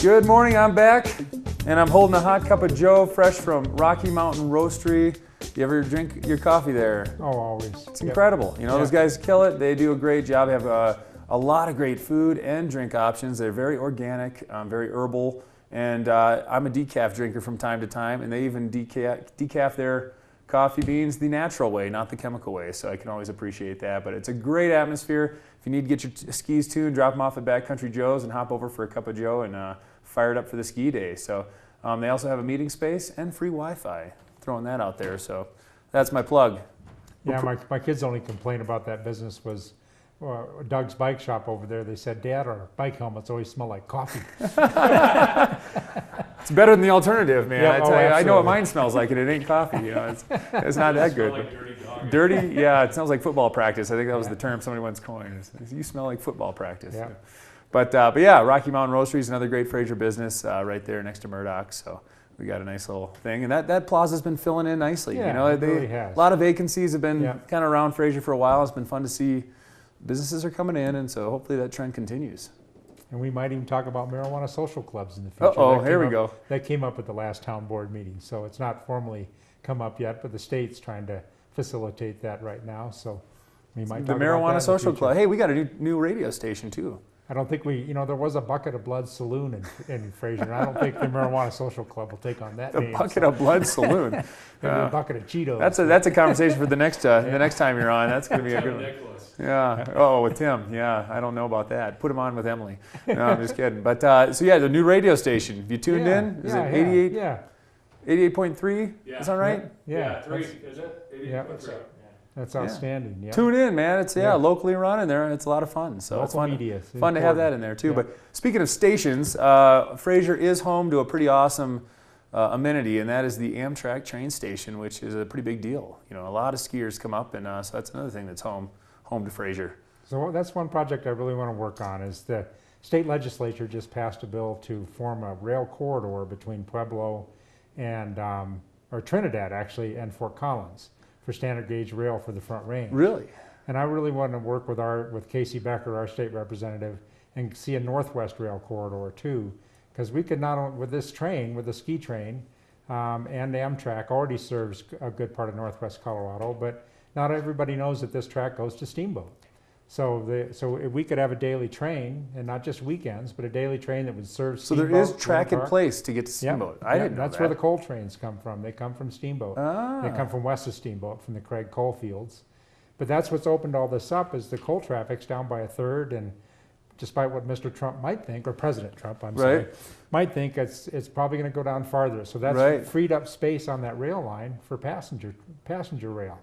Good morning, I'm back, and I'm holding a hot cup of Joe, fresh from Rocky Mountain Roastery. You ever drink your coffee there? Oh, always. It's incredible. You know, those guys kill it. They do a great job. They have a lot of great food and drink options. They're very organic, very herbal, and I'm a decaf drinker from time to time, and they even decaf their coffee beans the natural way, not the chemical way, so I can always appreciate that. But it's a great atmosphere. If you need to get your skis tuned, drop them off at Backcountry Joe's and hop over for a cup of Joe and fire it up for the ski day. So they also have a meeting space and free Wi-Fi. Throwing that out there, so that's my plug. Yeah, my kids' only complaint about that business was Doug's bike shop over there. They said, "Dad, our bike helmets always smell like coffee." It's better than the alternative, man. Yeah, I tell you, I know what absolutely. mine smells like, and it ain't coffee. You know, it's not that good. Like dirty dog. Dirty, yeah. It smells like football practice. I think that was the term somebody once coined. You smell like football practice. Yeah. But yeah, Rocky Mountain Roastery is another great Fraser business right there next to Murdoch. So we got a nice little thing, and that plaza's been filling in nicely. Yeah, you know, it really has. A lot of vacancies have been kind of around Fraser for a while. It's been fun to see businesses are coming in, and so hopefully that trend continues. And we might even talk about marijuana social clubs in the future. Uh-oh, here we go. That came up at the last town board meeting, so it's not formally come up yet, but the state's trying to facilitate that right now. So we might The talk about that marijuana in the social future. club. Hey, we got a new radio station too. I don't think there was a Bucket of Blood Saloon in Fraser, and I don't think the Marijuana Social Club will take on that The name. Bucket of Blood Saloon. Maybe a bucket of Cheetos. That's a conversation for the next time you're on. That's going to be a good one. Nicholas. Yeah. Oh, with Tim. Yeah, I don't know about that. Put him on with Emily. No, I'm just kidding. But so yeah, the new radio station. Have you tuned in? Is it 88? Yeah. 88.3? Yeah. Is that right? Yeah. 3, is it? 88.3. Yeah. Yeah. That's outstanding. Yeah. Tune in, man. It's Yeah. locally run in there. It's a lot of fun. So it's Local fun. media is Fun to have that important. in there too. Yeah. But speaking of stations, Fraser is home to a pretty awesome amenity, and that is the Amtrak train station, which is a pretty big deal. You know, a lot of skiers come up, and so that's another thing that's home to Fraser. So that's one project I really want to work on. Is the state legislature just passed a bill to form a rail corridor between Pueblo and or Trinidad actually and Fort Collins for standard gauge rail for the Front Range. Really? And I really want to work with Casey Becker, our state representative, and see a northwest rail corridor too, because we could not only with this train, with the ski train, and Amtrak already serves a good part of northwest Colorado, but not everybody knows that this track goes to Steamboat. So if we could have a daily train, and not just weekends, but a daily train that would serve So Steamboat. there is track in Winter Park. place to get to Steamboat. I didn't know That's that. where the coal trains come from. They come from Steamboat. Ah. They come from west of Steamboat, from the Craig coal fields. But that's what's opened all this up, is the coal traffic's down by a third, and despite what Mr. Trump might think, or President Trump, I'm sorry, might think it's probably going to go down farther. So that's freed up space on that rail line for passenger rail.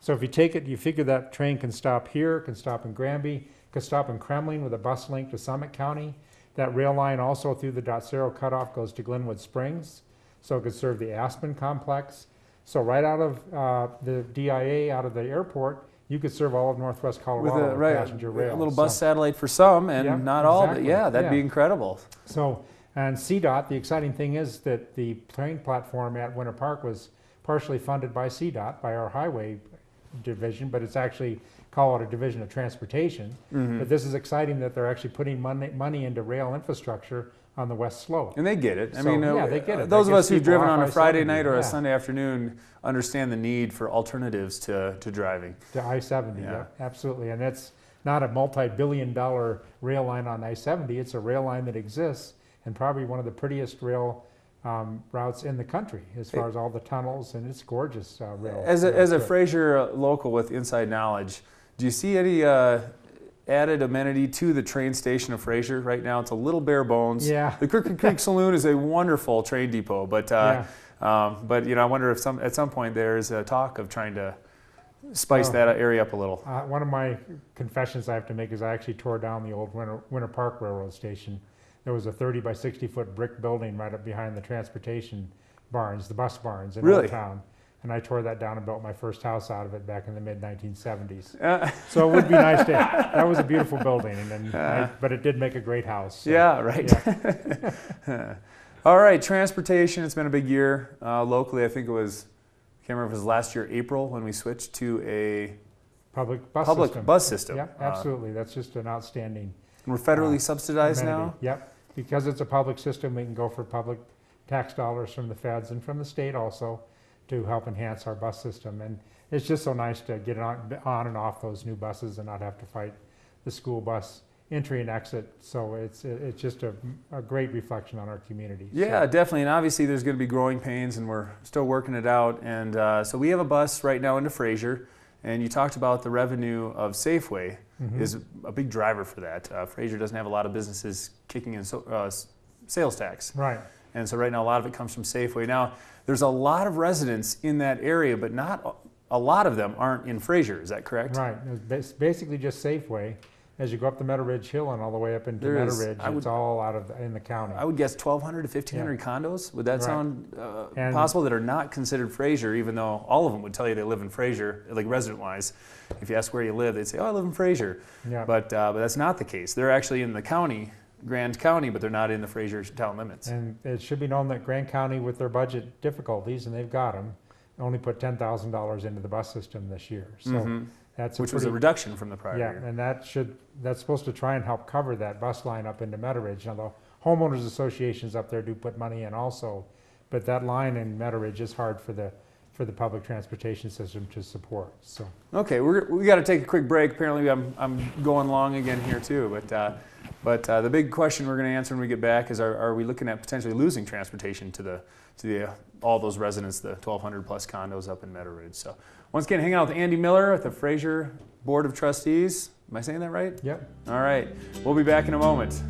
So if you take it, you figure that train can stop here, can stop in Granby, can stop in Kremling with a bus link to Summit County. That rail line also through the Dotsero cutoff goes to Glenwood Springs, so it could serve the Aspen complex. So right out of the DIA, out of the airport, you could serve all of Northwest Colorado with passenger rail. A little bus satellite for some, and not all of it. Yeah, that'd be incredible. So, and CDOT, the exciting thing is that the train platform at Winter Park was partially funded by CDOT, by our highway division, but it's actually called a division of transportation. But this is exciting that they're actually putting money into rail infrastructure on the west slope. And they get it. I So, mean, yeah, they get it. Those That of gets us who've people driven off on a Friday I-70, night or yeah. a Sunday afternoon understand the need for alternatives to driving. To I-70, Yeah. yeah, absolutely. And it's not a multi-billion-dollar rail line on I-70. It's a rail line that exists and probably one of the prettiest rail routes in the country as far as all the tunnels, and it's gorgeous rail. As a Fraser local with inside knowledge, do you see any added amenity to the train station of Fraser right now? It's a little bare bones. Yeah. The Crooked Creek Saloon is a wonderful train depot, but you know, I wonder if at some point there's a talk of trying to spice that area up a little. One of my confessions I have to make is I actually tore down the old Winter Park Railroad Station. There was a 30 by 60 foot brick building right up behind the transportation barns, the bus barns in Old Town. And I tore that down and built my first house out of it back in the mid-1970s. So it would be nice to, that was a beautiful building, but it did make a great house. So, yeah, right. Yeah. All right, transportation, it's been a big year. Locally, I think it was, I can't remember if it was last year, April, when we switched to a public bus system. Yeah, absolutely. That's just an outstanding. We're federally subsidized amenity. now? Yep. because it's a public system, we can go for public tax dollars from the feds and from the state also to help enhance our bus system. And it's just so nice to get on and off those new buses and not have to fight the school bus entry and exit. So it's just a great reflection on our community. Yeah, so. definitely. And obviously there's going to be growing pains, and we're still working it out. And so we have a bus right now into Fraser, and you talked about the revenue of Safeway is a big driver for that. Fraser doesn't have a lot of businesses kicking in sales tax. Right. And so right now a lot of it comes from Safeway. Now, there's a lot of residents in that area, but not a lot of them aren't in Fraser. Is that correct? Right. It's basically just Safeway. As you go up the Meadow Ridge Hill and all the way up into Meadow Ridge, it's all in the county. I would guess 1,200 to 1,500 condos. Would that sound and possible, that are not considered Fraser, even though all of them would tell you they live in Fraser, like resident-wise? If you ask where you live, they'd say, oh, I live in Fraser. Yeah. But that's not the case. They're actually in the county, Grand County, but they're not in the Fraser town limits. And it should be known that Grand County, with their budget difficulties, and they've got them, only put $10,000 into the bus system this year. So which was a reduction from the prior year. And that's supposed to try and help cover that bus line up into Meadow Ridge. Now, the homeowners associations up there do put money in also, but that line in Meadow Ridge is hard for the public transportation system to support. So okay, we got to take a quick break. Apparently, I'm going long again here too. But the big question we're going to answer when we get back is: Are we looking at potentially losing transportation to all those residents, the 1,200 plus condos up in Meadow Ridge? So once again, hanging out with Andy Miller at the Fraser Board of Trustees. Am I saying that right? Yep. All right. We'll be back in a moment.